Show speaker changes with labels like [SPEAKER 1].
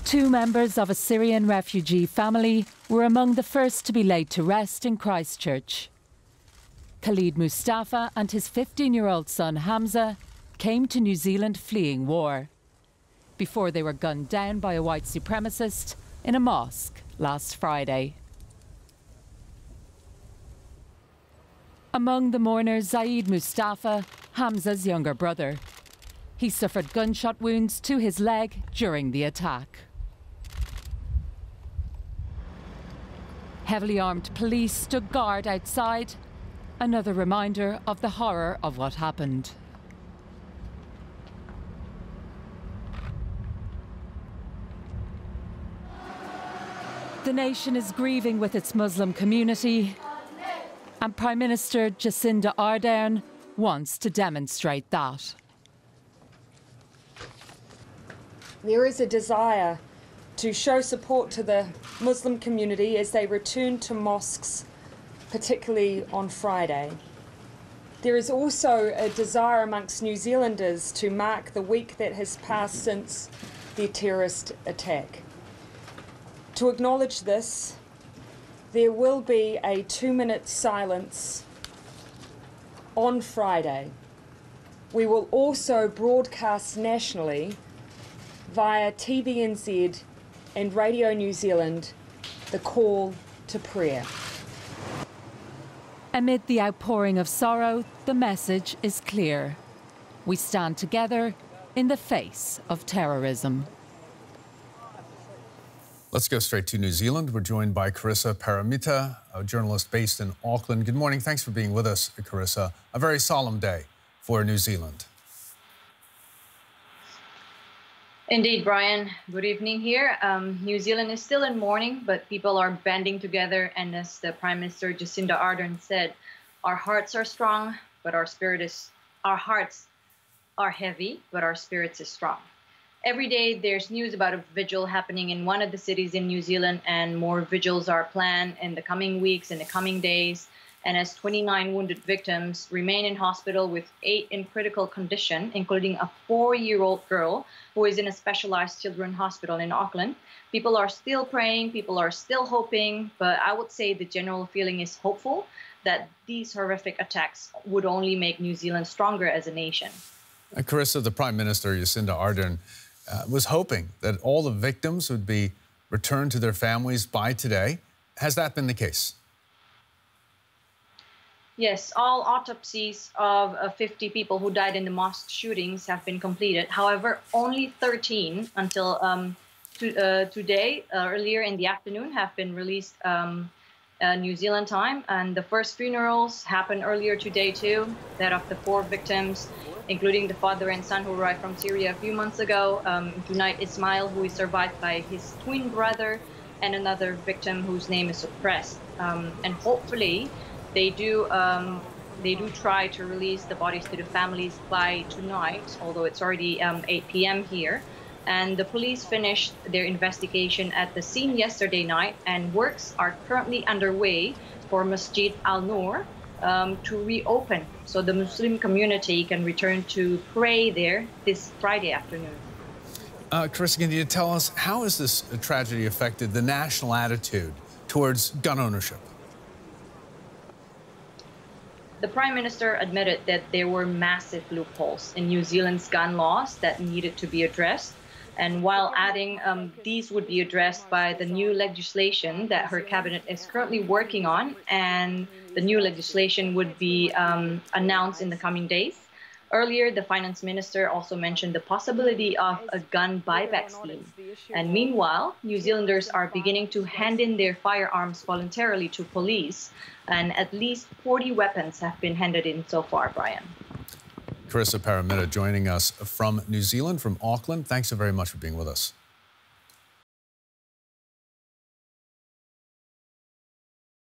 [SPEAKER 1] Two members of a Syrian refugee family were among the first to be laid to rest in Christchurch. Khalid Mustafa and his 15-year-old son Hamza came to New Zealand fleeing war before they were gunned down by a white supremacist in a mosque last Friday. Among the mourners, Khalid Mustafa, Hamza's younger brother. He suffered gunshot wounds to his leg during the attack. Heavily armed police stood guard outside, another reminder of the horror of what happened. The nation is grieving with its Muslim community, and Prime Minister Jacinda Ardern wants to demonstrate that.
[SPEAKER 2] There is a desire to show support to the Muslim community as they return to mosques, particularly on Friday. There is also a desire amongst New Zealanders to mark the week that has passed since the terrorist attack. To acknowledge this, there will be a 2-minute silence on Friday. We will also broadcast nationally via TVNZ and Radio New Zealand the call to prayer.
[SPEAKER 1] Amid the outpouring of sorrow, the message is clear. We stand together in the face of terrorism.
[SPEAKER 3] Let's go straight to New Zealand. We're joined by Carissa Paramita, a journalist based in Auckland. Good morning. Thanks for being with us, Carissa. A very solemn day for New Zealand.
[SPEAKER 4] Indeed, Brian. Good evening here. New Zealand is still in mourning, but people are banding together. And as the Prime Minister Jacinda Ardern said, our hearts are strong, but our hearts are heavy, but our spirits is strong. Every day there's news about a vigil happening in one of the cities in New Zealand, and more vigils are planned in the coming weeks and the coming days. And as 29 wounded victims remain in hospital with 8 in critical condition, including a 4-year-old girl who is in a specialized children's hospital in Auckland, people are still praying, people are still hoping, but I would say the general feeling is hopeful that these horrific attacks would only make New Zealand stronger as a nation.
[SPEAKER 3] Carissa, the Prime Minister, Jacinda Ardern, was hoping that all the victims would be returned to their families by today. Has that been the case?
[SPEAKER 4] Yes, all autopsies of 50 people who died in the mosque shootings have been completed. However, only 13 until today, earlier in the afternoon, have been released New Zealand time. And the first funerals happened earlier today too, that of the 4 victims, including the father and son who arrived from Syria a few months ago, Junaid Ismail, who is survived by his twin brother, and another victim whose name is suppressed. And hopefully they do try to release the bodies to the families by tonight, although it's already 8 p.m. here. And the police finished their investigation at the scene yesterday night, and works are currently underway for Masjid Al-Noor to reopen, so the Muslim community can return to pray there this Friday afternoon.
[SPEAKER 3] Carissa, can you tell us how has this tragedy affected the national attitude towards gun ownership?
[SPEAKER 4] The Prime Minister admitted that there were massive loopholes in New Zealand's gun laws that needed to be addressed, and while adding these would be addressed by the new legislation that her cabinet is currently working on, and the new legislation would be announced in the coming days. Earlier, the Finance Minister also mentioned the possibility of a gun buyback scheme. And meanwhile, New Zealanders are beginning to hand in their firearms voluntarily to police, and at least 40 weapons have been handed in so far, Brian.
[SPEAKER 3] Carissa Paramita joining us from New Zealand, from Auckland. Thanks so very much for being with us.